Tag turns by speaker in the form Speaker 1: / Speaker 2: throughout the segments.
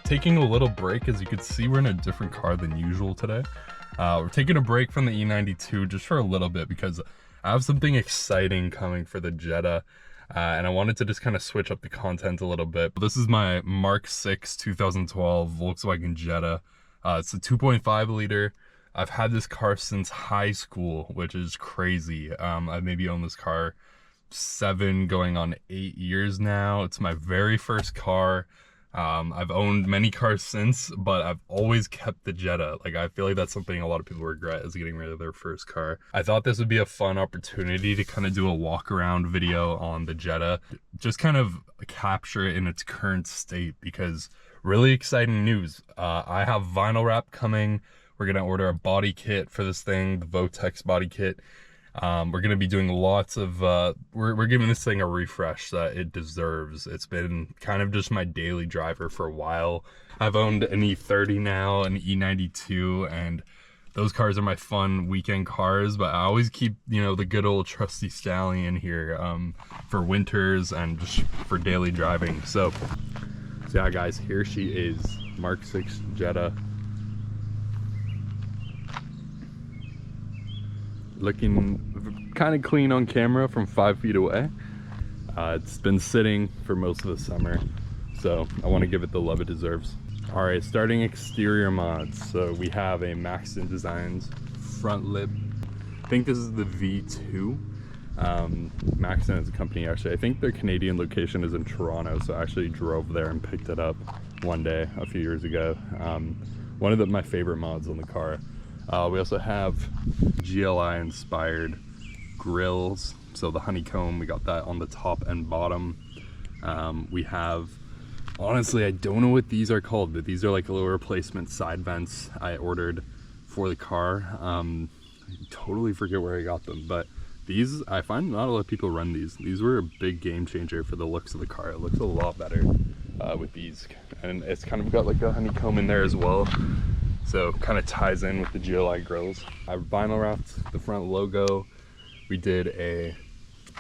Speaker 1: taking a little break. As you can see, we're in a different car than usual today. We're taking a break from the E92 just for a little bit because I have something exciting coming for the Jetta. And I wanted to just kind of switch up the content a little bit. This is my Mark 6 2012 Volkswagen Jetta. It's a 2.5 liter. I've had this car since high school, which is crazy. I've maybe owned this car 7 going on 8 years now. It's my very first car. I've owned many cars since, but I've always kept the Jetta. Like, I feel like that's something a lot of people regret, is getting rid of their first car. I thought this would be a fun opportunity to kind of do a walk around video on the Jetta, just kind of capture it in its current state, because really exciting news. I have vinyl wrap coming. We're gonna order a body kit for this thing, the Votex body kit. We're gonna be doing lots of, we're giving this thing a refresh that it deserves. It's been kind of just my daily driver for a while. I've owned an E30 now, an E92, and those cars are my fun weekend cars, but I always keep, you know, the good old trusty Stallion here for winters and just for daily driving. So yeah, guys, here she is, Mark 6 Jetta. Looking kind of clean on camera from 5 feet away. It's been sitting for most of the summer, so I want to give it the love it deserves. All right, starting exterior mods. So we have a Maxton Designs front lip. I think this is the V2. Maxton is a company, actually. I think their Canadian location is in Toronto, so I actually drove there and picked it up one day a few years ago. One of my favorite mods on the car. We also have GLI inspired grills, so the honeycomb, we got that on the top and bottom. We have, honestly, I don't know what these are called, but these are like little replacement side vents I ordered for the car. I totally forget where I got them, but these, I find not a lot of people run these. These were a big game changer for the looks of the car. It looks a lot better with these, and it's kind of got like a honeycomb in there as well. So kind of ties in with the GLI grills. I vinyl wrapped the front logo. We did a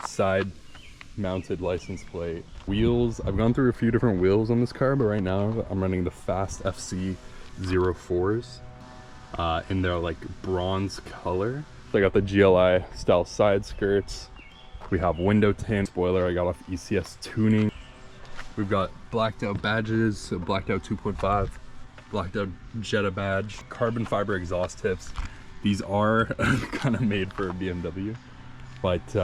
Speaker 1: side mounted license plate. Wheels, I've gone through a few different wheels on this car, but right now I'm running the Fast FC 04s in their like bronze color. So I got the GLI style side skirts. We have window tint, spoiler I got off ECS tuning. We've got blacked out badges, so blacked out 2.5. Blacked out Jetta badge, carbon fiber exhaust tips. These are kind of made for a BMW, but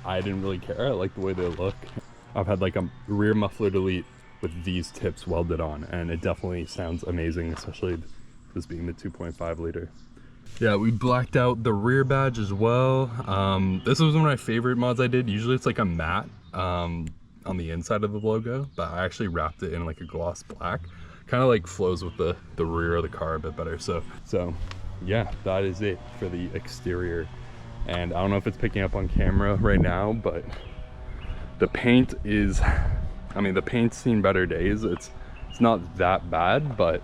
Speaker 1: I didn't really care. I like the way they look. I've had like a rear muffler delete with these tips welded on, and it definitely sounds amazing, especially this being the 2.5 liter. Yeah, we blacked out the rear badge as well. This was one of my favorite mods I did. Usually it's like a matte on the inside of the logo, but I actually wrapped it in like a gloss black. Kind of like flows with the rear of the car a bit better. So yeah, that is it for the exterior. And I don't know if it's picking up on camera right now, but the paint is, I mean, the paint's seen better days. It's not that bad, but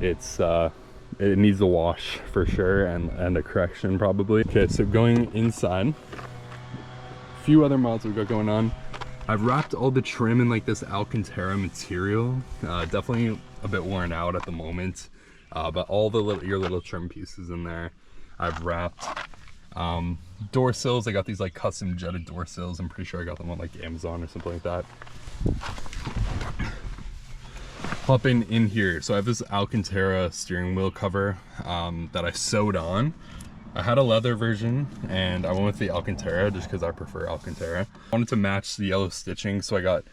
Speaker 1: it's it needs a wash for sure, and a correction probably. Okay, so going inside, a few other mods we've got going on. I've wrapped all the trim in like this Alcantara material. Definitely a bit worn out at the moment, but all the your little trim pieces in there I've wrapped. Door sills, I got these like custom Jetta door sills. I'm pretty sure I got them on like Amazon or something like that. Hopping in here, so I have this Alcantara steering wheel cover that I sewed on. I had a leather version and I went with the Alcantara just because I prefer Alcantara. I wanted to match the yellow stitching, so I got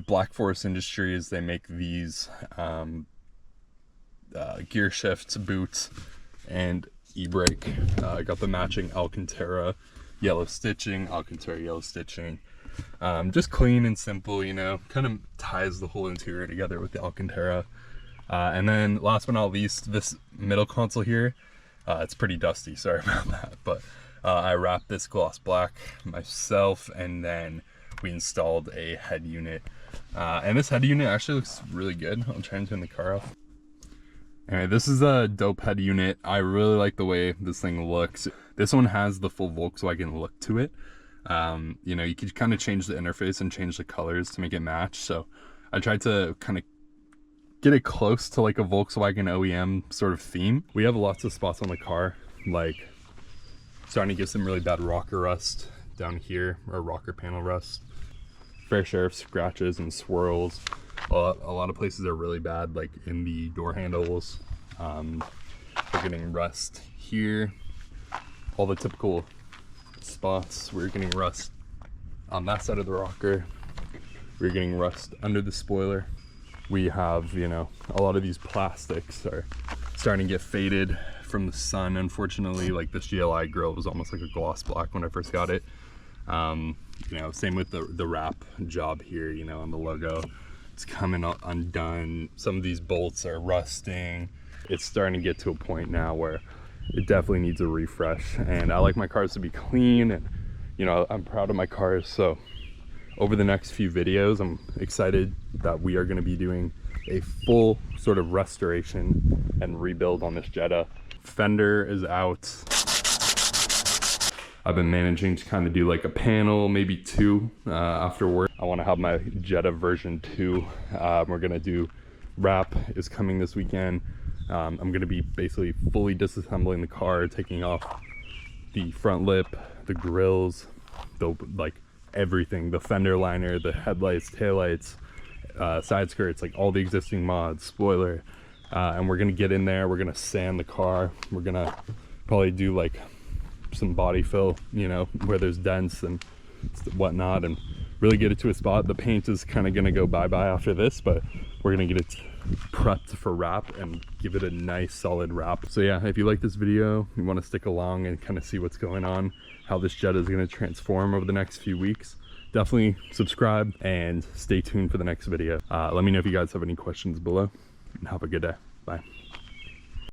Speaker 1: Black Forest Industries. They make these gear shifts, boots, and e-brake. I got the matching Alcantara yellow stitching, Alcantara yellow stitching. Just clean and simple, you know, kind of ties the whole interior together with the Alcantara. And then last but not least, this middle console here. It's pretty dusty, sorry about that, but I wrapped this gloss black myself, and then we installed a head unit. And this head unit actually looks really good. I'll try and turn the car off. Anyway, this is a dope head unit. I really like the way this thing looks. This one has the full Volkswagen look to it. You know, you could kind of change the interface and change the colors to make it match. So I tried to kind of get it close to like a Volkswagen OEM sort of theme. We have lots of spots on the car, like starting to get some really bad rocker rust down here, or rocker panel rust. Fair share of scratches and swirls. A lot of places are really bad, like in the door handles. We're getting rust here. All the typical spots. We're getting rust on that side of the rocker. We're getting rust under the spoiler. We have, you know, a lot of these plastics are starting to get faded from the sun, unfortunately. Like this GLI grill was almost like a gloss black when I first got it. You know, same with the wrap job here, you know, on the logo. It's coming undone. Some of these bolts are rusting. It's starting to get to a point now where it definitely needs a refresh. And I like my cars to be clean, and, you know, I'm proud of my cars. So over the next few videos, I'm excited that we are going to be doing a full sort of restoration and rebuild on this Jetta. Fender is out. I've been managing to kind of do like a panel, maybe two after work. I want to have my Jetta version 2. We're going to do wrap is coming this weekend. I'm going to be basically fully disassembling the car, taking off the front lip, the grills, like everything, the fender liner, the headlights, taillights, side skirts, like all the existing mods, spoiler. And we're going to get in there, we're going to sand the car. We're going to probably do like some body fill, you know, where there's dents and whatnot, and really get it to a spot. The paint is kind of going to go bye-bye after this, but we're going to get it prepped for wrap and give it a nice solid wrap. So yeah, if you like this video, you want to stick along and kind of see what's going on, how this Jetta is going to transform over the next few weeks, definitely subscribe and stay tuned for the next video. Let me know if you guys have any questions below, and have a good day. Bye.